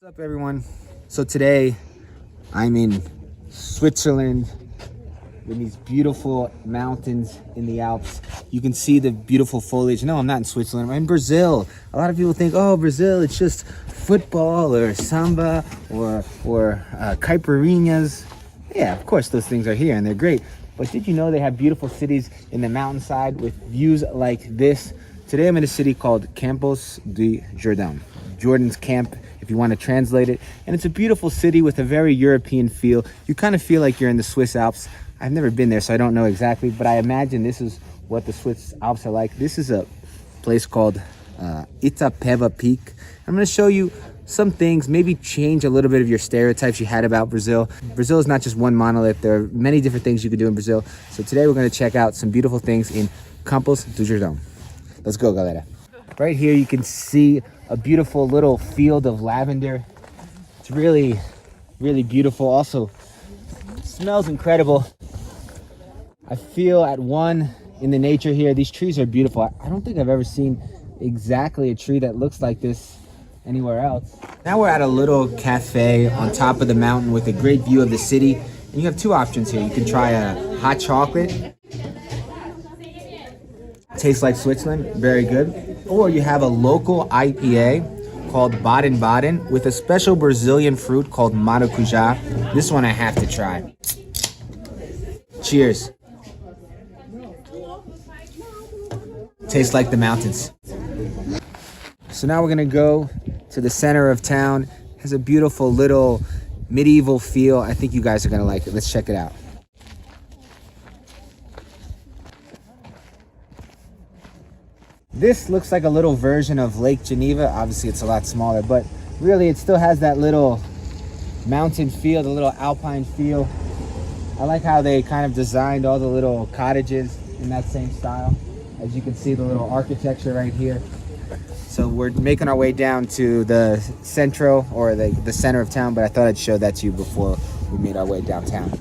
What's up, everyone? So today I'm in Switzerland with these beautiful mountains in the Alps. You can see the beautiful foliage. No, I'm not in Switzerland. I'm in Brazil. A lot of people think, oh, Brazil, it's just football or samba or caipirinhas. Yeah, of course those things are here and they're great. But did you know they have beautiful cities in the mountainside with views like this? Today I'm in a city called Campos de Jordão. Jordan's camp, if you want to translate it. And it's a beautiful city with a very European feel. You kind of feel like you're in the Swiss Alps. I've never been there, so I don't know exactly, but I imagine this is what the Swiss Alps are like. This is a place called Itapeva Peak. I'm going to show you some things, maybe change a little bit of your stereotypes you had about Brazil. Brazil is not just one monolith. There are many different things you can do in Brazil. So today we're going to check out some beautiful things in Campos do Jordão. Let's go, galera. Right here you can see a beautiful little field of lavender. It's really, really beautiful. Also, it smells incredible. I feel at one in the nature here. These trees are beautiful. I don't think I've ever seen exactly a tree that looks like this anywhere else. Now we're at a little cafe on top of the mountain with a great view of the city. And you have two options here. You can try a hot chocolate. Tastes like Switzerland, very good. Or you have a local IPA called Baden-Baden with a special Brazilian fruit called maracujá. This one I have to try. Cheers. Tastes like the mountains. So now we're gonna go to the center of town. It has a beautiful little medieval feel. I think you guys are gonna like it. Let's check it out. This looks like a little version of Lake Geneva. Obviously it's a lot smaller, but really it still has that little mountain feel, the little alpine feel. I like how they kind of designed all the little cottages in that same style. As you can see, the little architecture right here. So we're making our way down to the centro, or the center of town, but I thought I'd show that to you before we made our way downtown.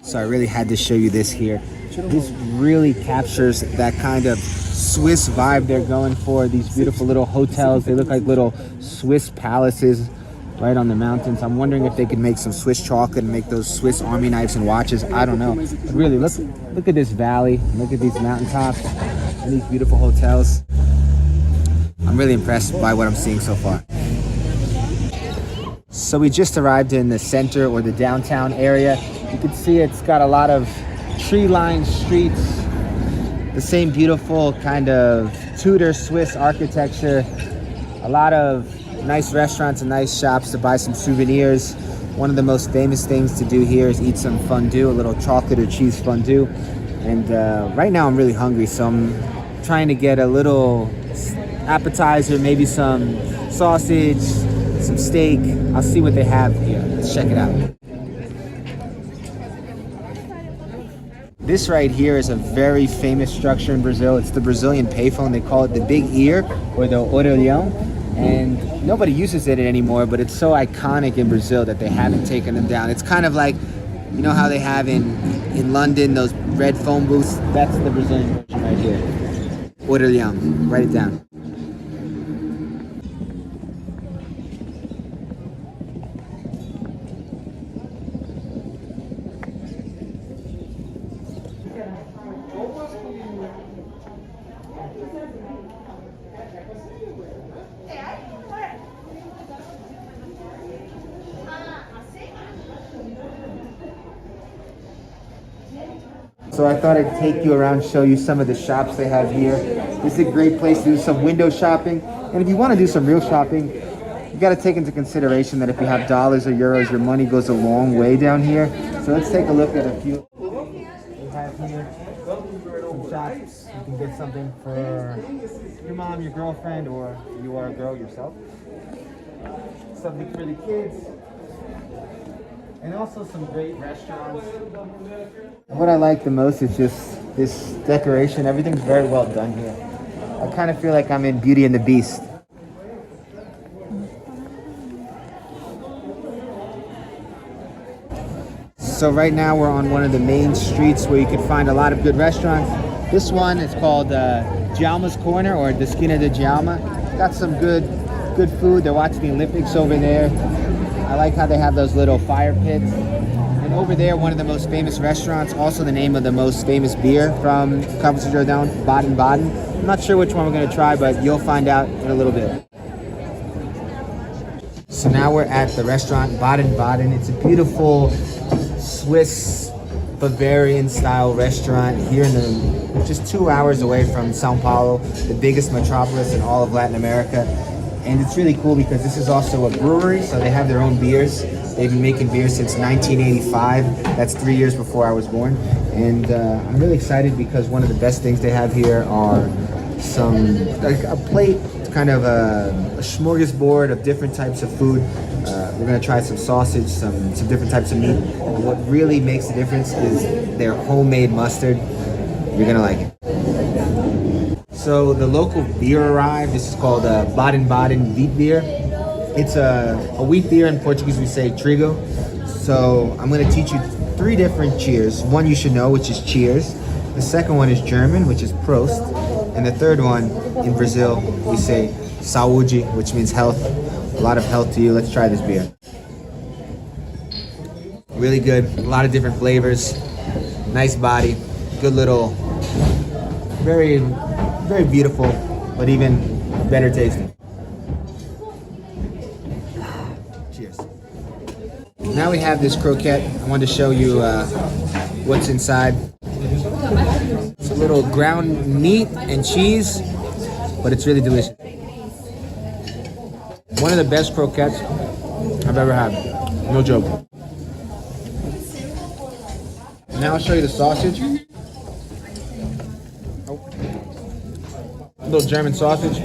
So I really had to show you this here. This really captures that kind of Swiss vibe they're going for. These beautiful little hotels, they look like little Swiss palaces right on the mountains. I'm wondering if they could make some Swiss chocolate and make those Swiss army knives and watches. I don't know. But really, look at this valley. Look at these mountaintops and these beautiful hotels. I'm really impressed by what I'm seeing so far. So we just arrived in the center, or the downtown area. You can see it's got a lot of tree-lined streets, the same beautiful kind of Tudor Swiss architecture, a lot of nice restaurants and nice shops to buy some souvenirs. One of the most famous things to do here is eat some fondue, a little chocolate or cheese fondue. And right now I'm really hungry, so I'm trying to get a little appetizer, maybe some sausage, some steak. I'll see what they have here. Let's check it out. This right here is a very famous structure in Brazil. It's the Brazilian payphone. They call it the Big Ear, or the Orelhão. And nobody uses it anymore, but it's so iconic in Brazil that they haven't taken them down. It's kind of like, you know how they have in London, those red phone booths? That's the Brazilian version right here. Orelhão, write it down. So I thought I'd take you around, show you some of the shops they have here. This is a great place to do some window shopping. And if you want to do some real shopping, you got to take into consideration that if you have dollars or euros, your money goes a long way down here. So let's take a look at a few. We have here some shops. You can get something for your mom, your girlfriend, or you are a girl yourself. Something for the kids. And also some great restaurants. And what I like the most is just this decoration. Everything's very well done here. I kind of feel like I'm in Beauty and the Beast. So right now we're on one of the main streets where you can find a lot of good restaurants. This one is called Djalma's Corner, or the Esquina de Djalma. Got some good good food. They're watching the Olympics over there. I like how they have those little fire pits. And over there, one of the most famous restaurants, also the name of the most famous beer from Campos, Jordão, Baden-Baden. I'm not sure which one we're gonna try, but you'll find out in a little bit. So now we're at the restaurant Baden-Baden. It's a beautiful Swiss Bavarian style restaurant here in the just 2 hours away from Sao Paulo, the biggest metropolis in all of Latin America. And it's really cool because this is also a brewery, so they have their own beers. They've been making beer since 1985. That's 3 years before I was born. And I'm really excited because one of the best things they have here are like a plate, kind of a smorgasbord of different types of food. We're gonna try some sausage, some different types of meat. And what really makes the difference is their homemade mustard. You're gonna like it. So the local beer arrived. This is called Baden-Baden wheat beer. It's a wheat beer. In Portuguese we say trigo. So I'm gonna teach you 3 different cheers. One you should know, which is cheers. The second one is German, which is Prost. And the third one, in Brazil, we say saúde, which means health. A lot of health to you. Let's try this beer. Really good, a lot of different flavors. Nice body, good little, very, very beautiful, but even better tasting. Cheers. Now we have this croquette. I wanted to show you what's inside. It's a little ground meat and cheese, but it's really delicious. One of the best croquettes I've ever had. No joke. Now I'll show you the sausage. Oh. A little German sausage.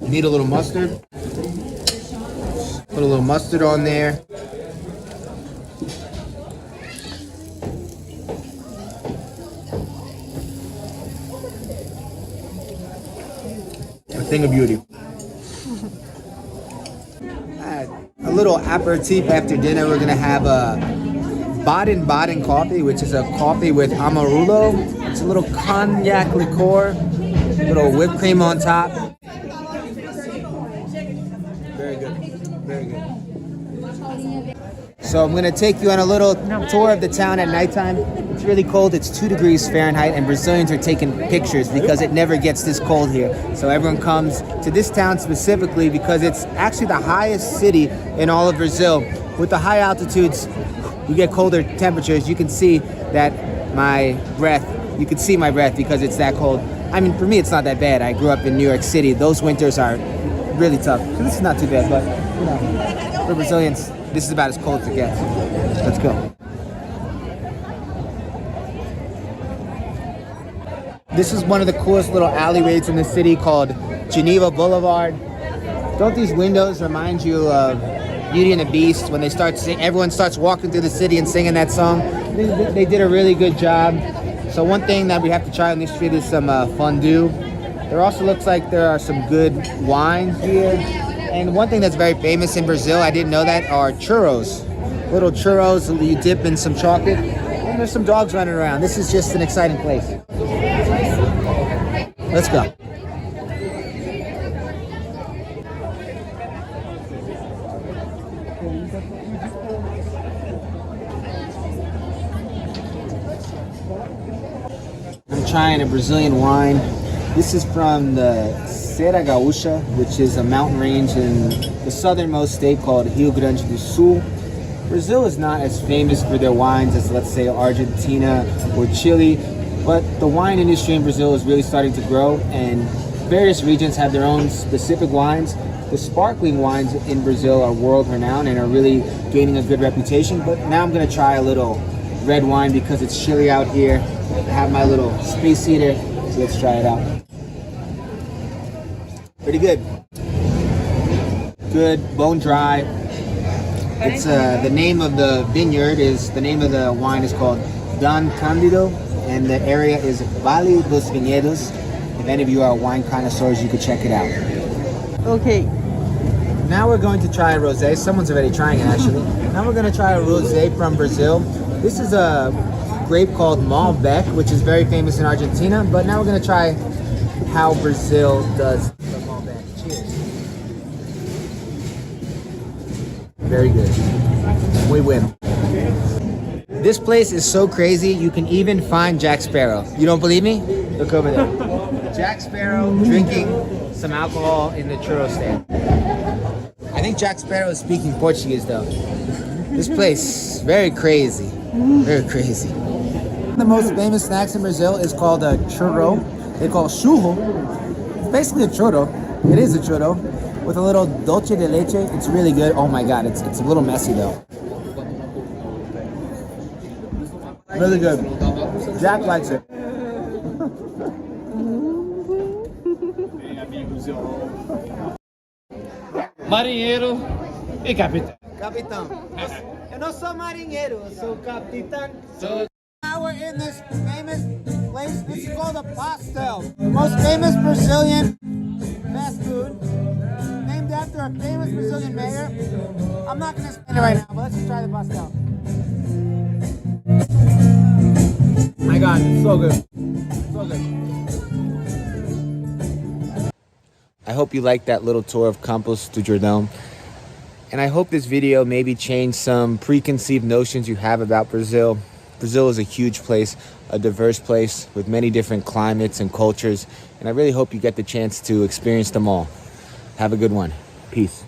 You need a little mustard. Put a little mustard on there. A thing of beauty. A little aperitif after dinner. We're gonna have a Baden-Baden coffee, which is a coffee with amarillo. It's a little cognac liqueur, little whipped cream on top. Very good, very good. So I'm gonna take you on a little tour of the town at nighttime. It's really cold, it's 2 degrees Fahrenheit, and Brazilians are taking pictures because it never gets this cold here. So everyone comes to this town specifically because it's actually the highest city in all of Brazil. With the high altitudes, you get colder temperatures. You can see that you can see my breath because it's that cold. I mean, for me, it's not that bad. I grew up in New York City. Those winters are really tough. So this is not too bad, but you know, for Brazilians, this is about as cold as it gets. Let's go. This is one of the coolest little alleyways in the city called Geneva Boulevard. Don't these windows remind you of Beauty and the Beast when they start singing? Everyone starts walking through the city and singing that song. They did a really good job. So one thing that we have to try on this street is some fondue. There also looks like there are some good wines here. And one thing that's very famous in Brazil, I didn't know that, are churros. Little churros you dip in some chocolate. And there's some dogs running around. This is just an exciting place. Let's go. I'm trying a Brazilian wine. This is from the Serra Gaúcha, which is a mountain range in the southernmost state called Rio Grande do Sul. Brazil is not as famous for their wines as, let's say, Argentina or Chile, but the wine industry in Brazil is really starting to grow, and various regions have their own specific wines. The sparkling wines in Brazil are world-renowned and are really gaining a good reputation, but now I'm going to try a little red wine because it's chilly out here. I have my little space heater, so let's try it out. Pretty good. Good, bone dry. It's the name of the vineyard is, the name of the wine is called Don Candido, and the area is Vale dos Vinhedos. If any of you are wine connoisseurs, you could check it out. Okay. Now we're going to try a rosé. Someone's already trying it, actually. Now we're going to try a rosé from Brazil. This is a grape called Malbec, which is very famous in Argentina. But now we're going to try how Brazil does the Malbec. Very good. Muy bueno. This place is so crazy, you can even find Jack Sparrow. You don't believe me? Look over there. Jack Sparrow drinking some alcohol in the churro stand. I think Jack Sparrow is speaking Portuguese though. This place, very crazy. Very crazy. The most famous snacks in Brazil is called a churro. They call it churro. It's basically a churro. It is a churro with a little dulce de leche. It's really good. Oh my God, it's a little messy though. Really good. Jack likes it. Marinheiro e capitão. Capitão. Eu não sou marinheiro, eu sou capitão. Now we're in this famous place. This is called a pastel. The most famous Brazilian fast food. Named after a famous Brazilian mayor. I'm not going to spin it right now, but let's just try the pastel. My God, it's so good. So good. I hope you liked that little tour of Campos to Jordão. And I hope this video maybe changed some preconceived notions you have about Brazil. Brazil is a huge place, a diverse place with many different climates and cultures. And I really hope you get the chance to experience them all. Have a good one. Peace.